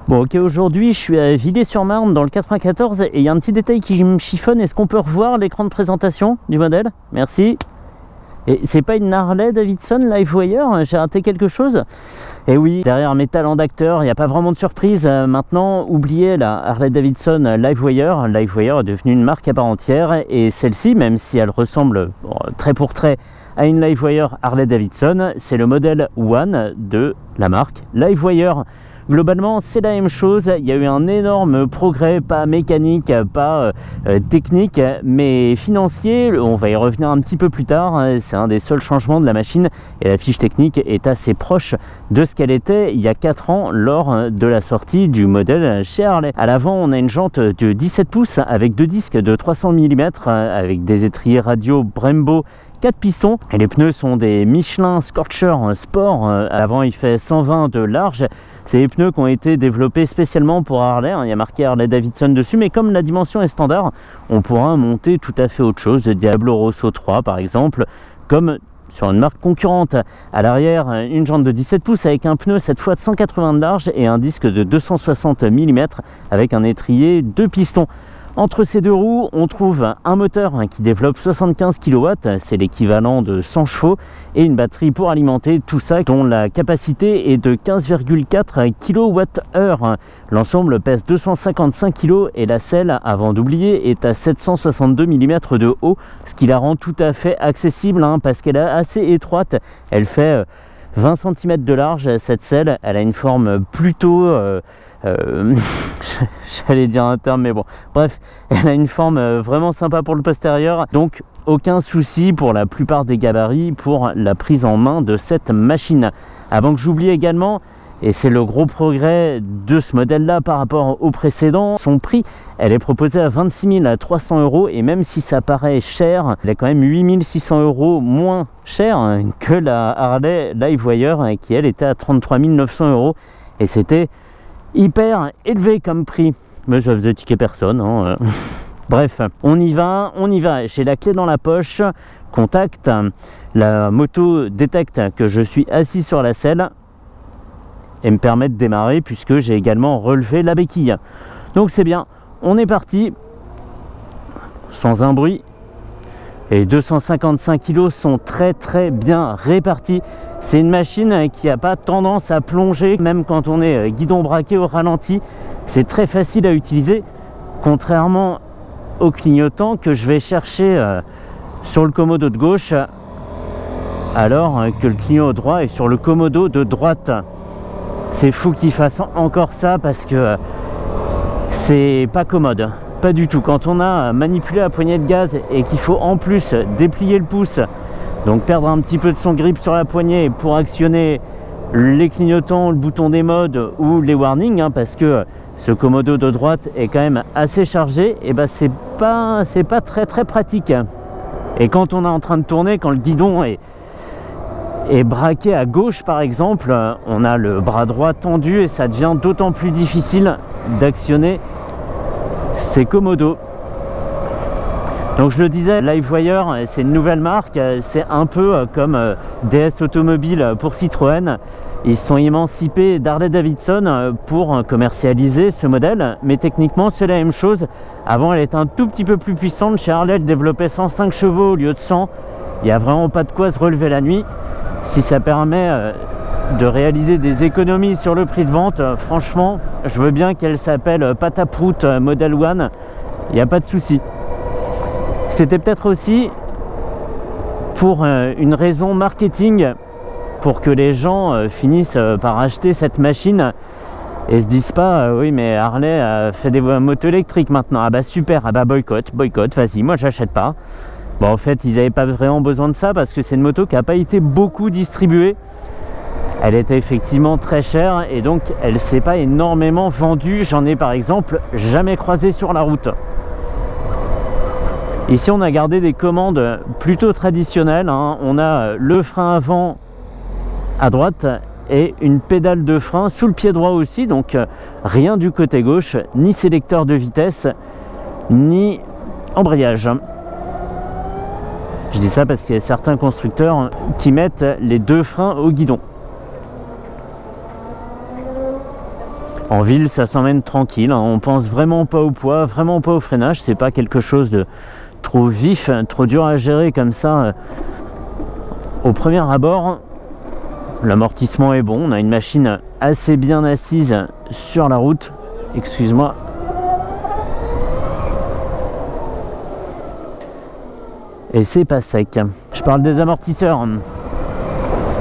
Bon ok, aujourd'hui je suis à Villers-sur-Marne dans le 94 et il y a un petit détail qui me chiffonne. Est-ce qu'on peut revoir l'écran de présentation du modèle? Merci. Et c'est pas une Harley Davidson Livewire? J'ai raté quelque chose? Et oui, derrière mes talents d'acteur, il n'y a pas vraiment de surprise. Maintenant, oubliez la Harley Davidson Livewire. Livewire est devenue une marque à part entière et celle-ci, même si elle ressemble trait pour trait à une Livewire Harley Davidson, c'est le modèle One de la marque Livewire. Globalement, c'est la même chose. Il y a eu un énorme progrès, pas mécanique, pas technique, mais financier. On va y revenir un petit peu plus tard. C'est un des seuls changements de la machine et la fiche technique est assez proche de ce qu'elle était il y a 4 ans lors de la sortie du modèle chez Harley. À l'avant, on a une jante de 17 pouces avec 2 disques de 300 mm avec des étriers radio Brembo 4 pistons et les pneus sont des Michelin Scorcher Sport. À l'avant, il fait 120 de large. C'est des pneus qui ont été développés spécialement pour Harley. Il y a marqué Harley Davidson dessus, mais comme la dimension est standard, on pourra monter tout à fait autre chose, Diablo Rosso 3 par exemple, comme sur une marque concurrente. À l'arrière, une jante de 17 pouces avec un pneu cette fois de 180 de large et un disque de 260 mm avec un étrier 2 pistons. Entre ces deux roues, on trouve un moteur qui développe 75 kW, c'est l'équivalent de 100 chevaux, et une batterie pour alimenter tout ça, dont la capacité est de 15,4 kWh. L'ensemble pèse 255 kg et la selle, avant d'oublier, est à 762 mm de haut, ce qui la rend tout à fait accessible, parce qu'elle est assez étroite. Elle fait 20 cm de large, cette selle. Elle a une forme plutôt... j'allais dire un terme, mais bon, bref, elle a une forme vraiment sympa pour le postérieur, donc aucun souci pour la plupart des gabarits pour la prise en main de cette machine. Avant que j'oublie également, et c'est le gros progrès de ce modèle là par rapport au précédent, son prix, elle est proposée à 26 300 €, et même si ça paraît cher, elle est quand même 8 600 € moins cher que la Harley Livewire qui elle était à 33 900 €, et c'était hyper élevé comme prix, mais ça faisait tiquer personne, Bref, on y va, j'ai la clé dans la poche, contact, la moto détecte que je suis assis sur la selle et me permet de démarrer puisque j'ai également relevé la béquille. Donc c'est bien, on est parti, sans un bruit. Et 255 kg sont très bien répartis. C'est une machine qui n'a pas tendance à plonger, même quand on est guidon braqué au ralenti. C'est très facile à utiliser, contrairement au clignotant que je vais chercher sur le commodo de gauche, alors que le clignotant droit est sur le commodo de droite. C'est fou qu'il fasse encore ça parce que c'est pas commode. Pas du tout. Quand on a manipulé la poignée de gaz et qu'il faut en plus déplier le pouce, donc perdre un petit peu de son grip sur la poignée pour actionner les clignotants, le bouton des modes ou les warnings, parce que ce commodo de droite est quand même assez chargé, et ben c'est pas très pratique. Et quand on est en train de tourner, quand le guidon est braqué à gauche par exemple, on a le bras droit tendu et ça devient d'autant plus difficile d'actionner ces commodos. Donc je le disais, Livewire, c'est une nouvelle marque, c'est un peu comme DS Automobile pour Citroën. Ils se sont émancipés d'Harley Davidson pour commercialiser ce modèle, mais techniquement c'est la même chose. Avant elle était un tout petit peu plus puissante, chez Harley elle développait 105 chevaux au lieu de 100. Il n'y a vraiment pas de quoi se relever la nuit. Si ça permet de réaliser des économies sur le prix de vente, franchement je veux bien qu'elle s'appelle Pataprout Model One, il n'y a pas de souci. C'était peut-être aussi pour une raison marketing, pour que les gens finissent par acheter cette machine et se disent pas oui mais Harley fait des motos électriques maintenant, ah bah super, ah bah boycott, vas-y, moi j'achète pas. Bon, en fait ils n'avaient pas vraiment besoin de ça parce que c'est une moto qui n'a pas été beaucoup distribuée. Elle était effectivement très chère et donc elle s'est pas énormément vendue. J'en ai par exemple jamais croisé sur la route. Ici on a gardé des commandes plutôt traditionnelles, On a le frein avant à droite et une pédale de frein sous le pied droit aussi, donc rien du côté gauche, ni sélecteur de vitesse ni embrayage. Je dis ça parce qu'il y a certains constructeurs qui mettent les deux freins au guidon. En ville, ça s'emmène tranquille, hein. On pense vraiment pas au poids, vraiment pas au freinage. C'est pas quelque chose de trop vif, trop dur à gérer comme ça. Au premier abord, l'amortissement est bon. On a une machine assez bien assise sur la route. Excuse-moi. Et c'est pas sec. Je parle des amortisseurs.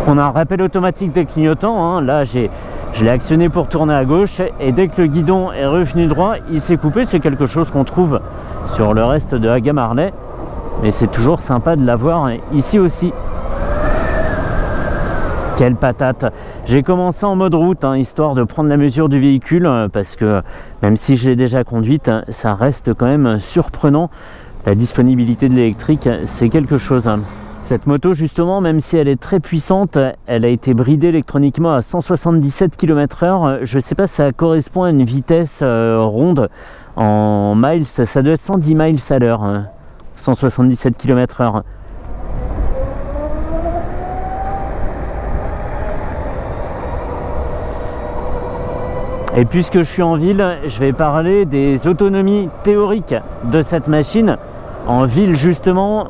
On a un rappel automatique des clignotants, hein. Là, je l'ai actionné pour tourner à gauche et dès que le guidon est revenu droit, il s'est coupé. C'est quelque chose qu'on trouve sur le reste de la gamme Harley, mais c'est toujours sympa de l'avoir ici aussi. Quelle patate! J'ai commencé en mode route, hein, histoire de prendre la mesure du véhicule, parce que même si je l'ai déjà conduite, ça reste quand même surprenant. La disponibilité de l'électrique, c'est quelque chose. Cette moto, justement, même si elle est très puissante, elle a été bridée électroniquement à 177 km/h. Je ne sais pas si ça correspond à une vitesse ronde en miles. Ça doit être 110 miles à l'heure, 177 km/h. Et puisque je suis en ville, je vais parler des autonomies théoriques de cette machine. En ville, justement,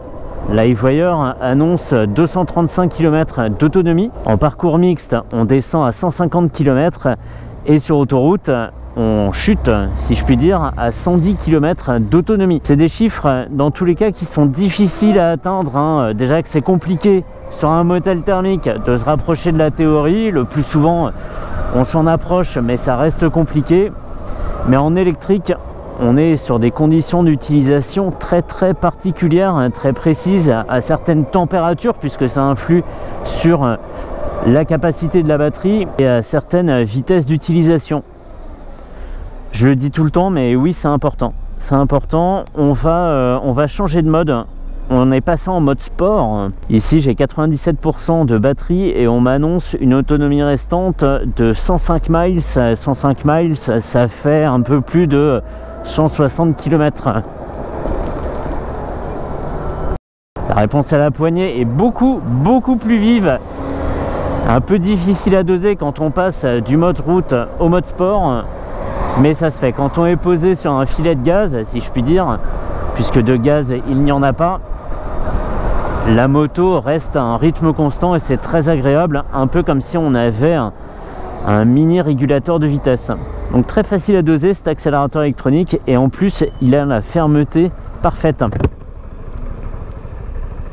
LiveWire annonce 235 km d'autonomie. En parcours mixte, on descend à 150 km et sur autoroute, on chute, si je puis dire, à 110 km d'autonomie. C'est des chiffres, dans tous les cas, qui sont difficiles à atteindre, hein. Déjà que c'est compliqué sur un motel thermique de se rapprocher de la théorie. Le plus souvent, on s'en approche, mais ça reste compliqué. Mais en électrique, on est sur des conditions d'utilisation très particulières, très précises, à certaines températures, puisque ça influe sur la capacité de la batterie et à certaines vitesses d'utilisation. Je le dis tout le temps, mais oui, c'est important. C'est important. On va changer de mode. On est passé en mode sport. Ici, j'ai 97% de batterie et on m'annonce une autonomie restante de 105 miles. 105 miles, ça fait un peu plus de 160 km. La réponse à la poignée est beaucoup plus vive. Un peu difficile à doser quand on passe du mode route au mode sport, mais ça se fait. Quand on est posé sur un filet de gaz, si je puis dire, puisque de gaz il n'y en a pas, la moto reste à un rythme constant et c'est très agréable, un peu comme si on avait un mini régulateur de vitesse. Donc très facile à doser cet accélérateur électronique et en plus il a la fermeté parfaite.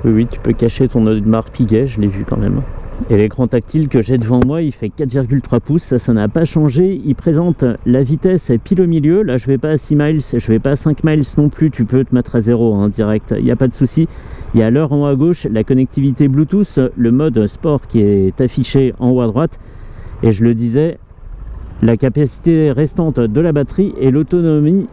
Oui, tu peux cacher ton Audemars Piguet, je l'ai vu quand même. Et l'écran tactile que j'ai devant moi, il fait 4,3 pouces, ça n'a pas changé. Il présente la vitesse pile au milieu. Là, je vais pas à 6 miles, je vais pas à 5 miles non plus. Tu peux te mettre à 0 hein, direct, il n'y a pas de souci. Il y a l'heure en haut à gauche, la connectivité Bluetooth, le mode sport qui est affiché en haut à droite. Et je le disais, la capacité restante de la batterie et l'autonomie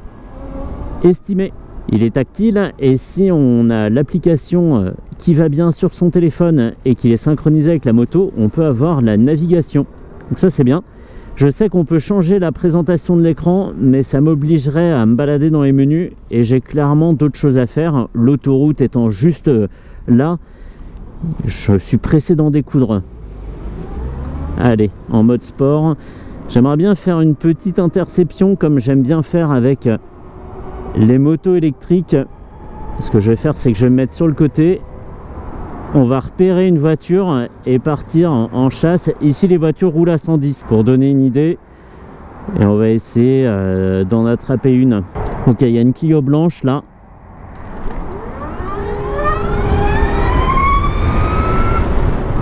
estimée. Il est tactile et si on a l'application qui va bien sur son téléphone et qu'il est synchronisé avec la moto, on peut avoir la navigation. Donc ça c'est bien. Je sais qu'on peut changer la présentation de l'écran, mais ça m'obligerait à me balader dans les menus et j'ai clairement d'autres choses à faire. L'autoroute étant juste là, je suis pressé d'en découdre. Allez, en mode sport. J'aimerais bien faire une petite interception comme j'aime bien faire avec les motos électriques. Ce que je vais faire, c'est que je vais me mettre sur le côté. On va repérer une voiture et partir en chasse. Ici, les voitures roulent à 110 pour donner une idée. Et on va essayer d'en attraper une. Ok, il y a une Clio blanche là.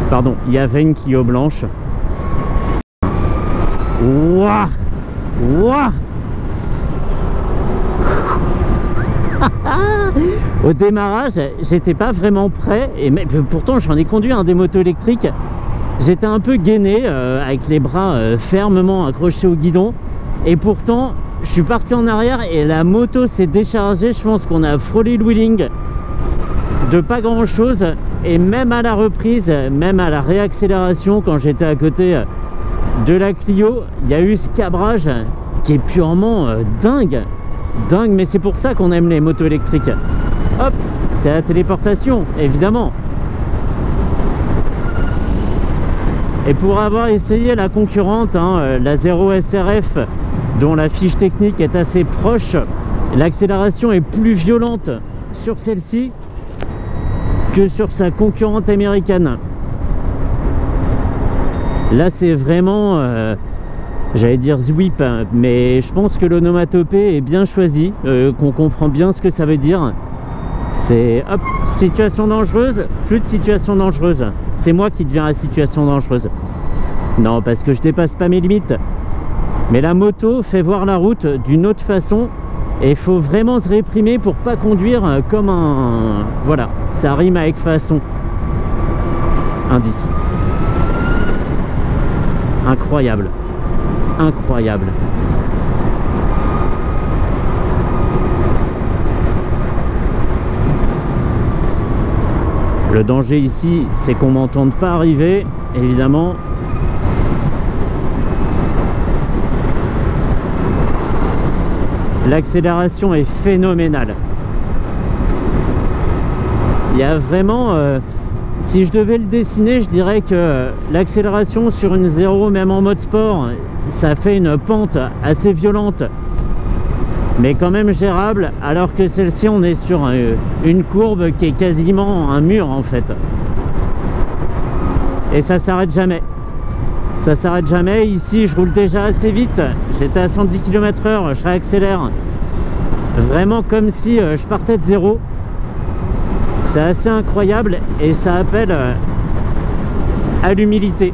Pardon, il y avait une Clio blanche. Ouah, ouah. Au démarrage, j'étais pas vraiment prêt et pourtant j'en ai conduit un des motos électriques. J'étais un peu gainé avec les bras fermement accrochés au guidon et pourtant je suis parti en arrière et la moto s'est déchargée. Je pense qu'on a frôlé le wheeling de pas grand chose et même à la reprise, même à la réaccélération quand j'étais à côté de la Clio, il y a eu ce cabrage qui est purement dingue. Dingue, mais c'est pour ça qu'on aime les motos électriques. Hop, c'est la téléportation, évidemment. Et pour avoir essayé la concurrente, la 0 SRF, dont la fiche technique est assez proche, l'accélération est plus violente sur celle-ci que sur sa concurrente américaine. Là c'est vraiment, j'allais dire Zwip, mais je pense que l'onomatopée est bien choisie, qu'on comprend bien ce que ça veut dire. C'est hop, situation dangereuse, plus de situation dangereuse. C'est moi qui deviens la situation dangereuse. Non, parce que je dépasse pas mes limites. Mais la moto fait voir la route d'une autre façon. Et il faut vraiment se réprimer pour pas conduire comme un... Voilà, ça rime avec façon. Indice. Incroyable. Incroyable. Le danger ici, c'est qu'on m'entende pas arriver, évidemment. L'accélération est phénoménale. Il y a vraiment... si je devais le dessiner, je dirais que l'accélération sur une 0, même en mode sport, ça fait une pente assez violente, mais quand même gérable, alors que celle-ci, on est sur une courbe qui est quasiment un mur en fait. Et ça s'arrête jamais. Ça s'arrête jamais. Ici, je roule déjà assez vite. J'étais à 110 km/h, je réaccélère. Vraiment comme si je partais de zéro. C'est assez incroyable et ça appelle à l'humilité.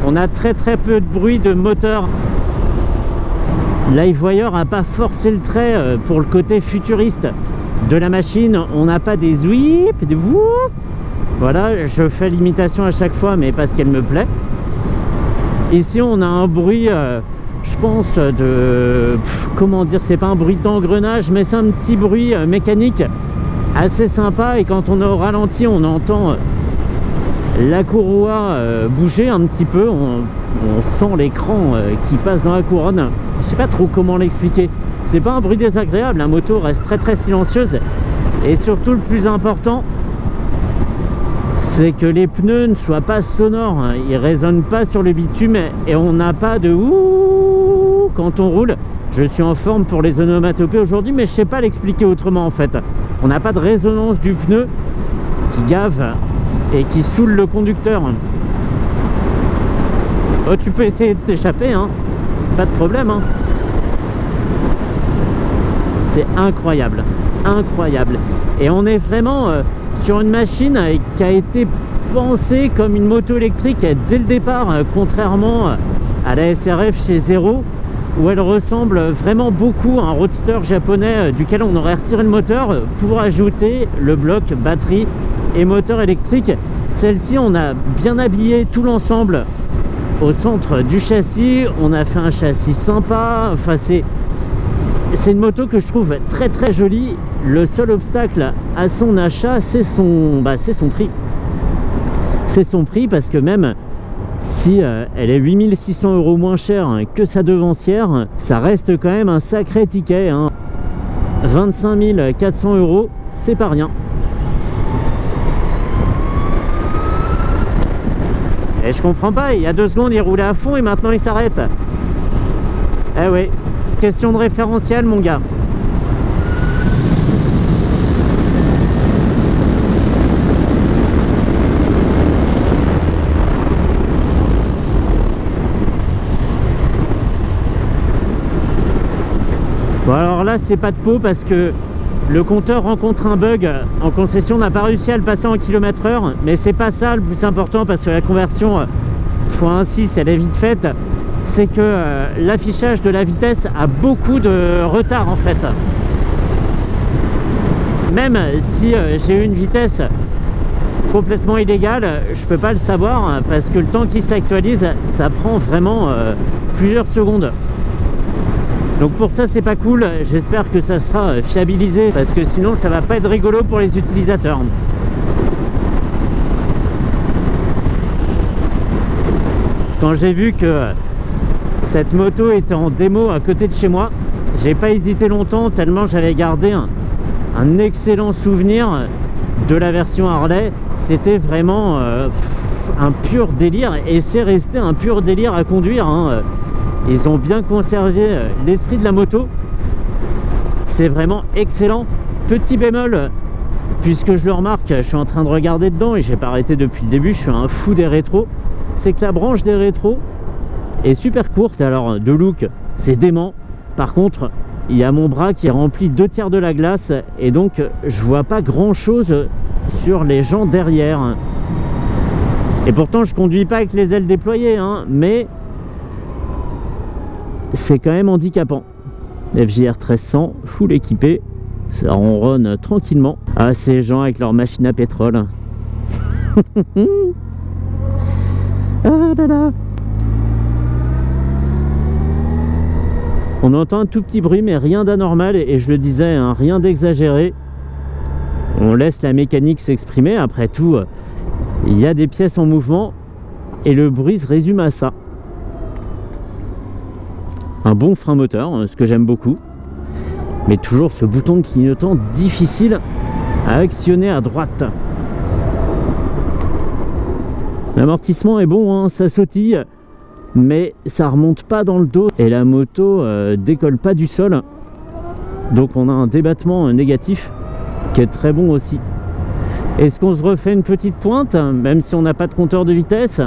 On a très peu de bruit de moteur. LiveWire n'a pas forcé le trait pour le côté futuriste de la machine. On n'a pas des zouips, des woup. Voilà, je fais l'imitation à chaque fois, mais parce qu'elle me plaît. Ici, on a un bruit, je pense, de... comment dire, c'est pas un bruit d'engrenage, mais c'est un petit bruit mécanique assez sympa. Et quand on est au ralenti, on entend... la courroie bouger un petit peu, on sent l'écran qui passe dans la couronne. Je sais pas trop comment l'expliquer. C'est pas un bruit désagréable, la moto reste très silencieuse. Et surtout le plus important, c'est que les pneus ne soient pas sonores, ils résonnent pas sur le bitume et on n'a pas de ouh quand on roule. Je suis en forme pour les onomatopées aujourd'hui, mais je sais pas l'expliquer autrement en fait. On n'a pas de résonance du pneu qui gave et qui saoule le conducteur. Oh, tu peux essayer de t'échapper, pas de problème. C'est incroyable, incroyable. Et on est vraiment sur une machine qui a été pensée comme une moto électrique dès le départ, contrairement à la SRF chez Zero, où elle ressemble vraiment beaucoup à un roadster japonais duquel on aurait retiré le moteur pour ajouter le bloc batterie et moteur électrique. Celle-ci, on a bien habillé tout l'ensemble au centre du châssis. On a fait un châssis sympa. Enfin, c'est une moto que je trouve très jolie. Le seul obstacle à son achat, c'est son prix. C'est son prix, parce que même si elle est 8600 € moins chère que sa devancière, ça reste quand même un sacré ticket. 25 400 €, c'est pas rien. Et je comprends pas, il y a 2 secondes il roulait à fond et maintenant il s'arrête. Eh oui, question de référentiel mon gars. Bon alors là c'est pas de peau parce que le compteur rencontre un bug en concession, n'a pas réussi à le passer en km/h, mais c'est pas ça le plus important, parce que la conversion x1.6 elle est vite faite. C'est que l'affichage de la vitesse a beaucoup de retard en fait. Même si j'ai une vitesse complètement illégale, je peux pas le savoir parce que le temps qu'il s'actualise, ça prend vraiment plusieurs secondes. Donc pour ça c'est pas cool, j'espère que ça sera fiabilisé parce que sinon ça va pas être rigolo pour les utilisateurs. Quand j'ai vu que cette moto était en démo à côté de chez moi, j'ai pas hésité longtemps tellement j'avais gardé un excellent souvenir de la version Harley, c'était vraiment un pur délire, et c'est resté un pur délire à conduire, hein. Ils ont bien conservé l'esprit de la moto, c'est vraiment excellent. Petit bémol, puisque je le remarque, je suis en train de regarder dedans et j'ai pas arrêté depuis le début, je suis un fou des rétros, c'est que la branche des rétros est super courte. Alors de look c'est dément, par contre il y a mon bras qui est rempli 2/3 de la glace et donc je vois pas grand chose sur les gens derrière. Et pourtant je conduis pas avec les ailes déployées, hein, mais c'est quand même handicapant. FJR 1300 full équipé, ça ronronne tranquillement. Ah, ces gens avec leur machine à pétrole. Ah là là. On entend un tout petit bruit, mais rien d'anormal, et je le disais, hein, rien d'exagéré. On laisse la mécanique s'exprimer. Après tout, il y a des pièces en mouvement et le bruit se résume à ça. Un bon frein moteur, ce que j'aime beaucoup, mais toujours ce bouton de clignotant difficile à actionner à droite. L'amortissement est bon, hein, ça sautille, mais ça remonte pas dans le dos et la moto décolle pas du sol, donc on a un débattement négatif qui est très bon aussi. Est-ce qu'on se refait une petite pointe même si on n'a pas de compteur de vitesse?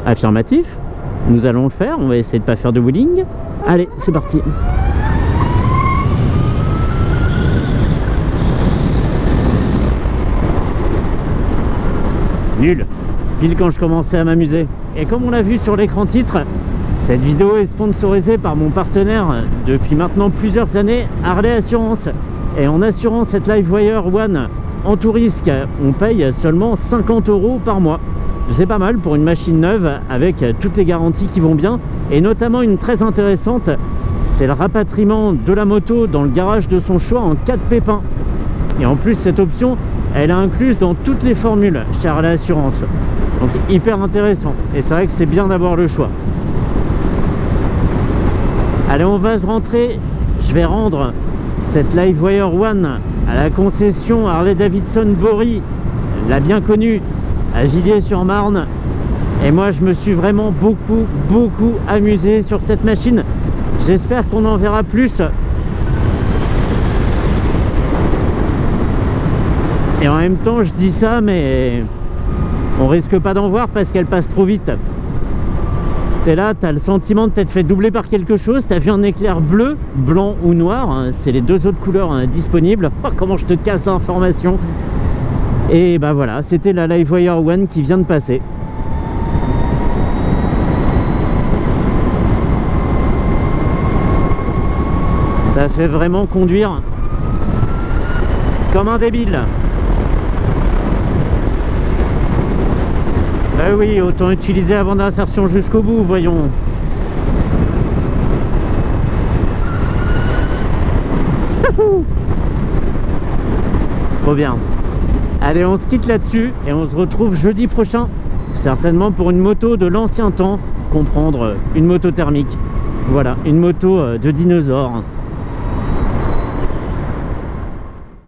Affirmatif, nous allons le faire. On va essayer de pas faire de wheeling. Allez, c'est parti. Nul, pile quand je commençais à m'amuser. Et comme on l'a vu sur l'écran titre, cette vidéo est sponsorisée par mon partenaire depuis maintenant plusieurs années, Harley Assurance. Et en assurant cette LiveWire One en tout risque, on paye seulement 50 € par mois. C'est pas mal pour une machine neuve avec toutes les garanties qui vont bien, et notamment une très intéressante, c'est le rapatriement de la moto dans le garage de son choix en cas de pépin. Et en plus cette option, elle est incluse dans toutes les formules chez Harley Assurance. Donc hyper intéressant, et c'est vrai que c'est bien d'avoir le choix. Allez, on va se rentrer. Je vais rendre cette LiveWire One à la concession Harley-Davidson Bory, la bien connue, à Villiers-sur-Marne. Et moi je me suis vraiment beaucoup amusé sur cette machine. J'espère qu'on en verra plus. Et en même temps je dis ça, mais on risque pas d'en voir parce qu'elle passe trop vite. T'es là, t'as le sentiment de t'être fait doubler par quelque chose. T'as vu un éclair bleu, blanc ou noir, hein, c'est les deux autres couleurs disponibles. Oh, comment je te casse l'information. Et bah voilà, c'était la LiveWire One qui vient de passer. Ça fait vraiment conduire comme un débile. Bah oui, autant utiliser avant d'insertion jusqu'au bout, voyons. Trop bien. Allez, on se quitte là-dessus et on se retrouve jeudi prochain, certainement pour une moto de l'ancien temps, comprendre une moto thermique. Voilà, une moto de dinosaure.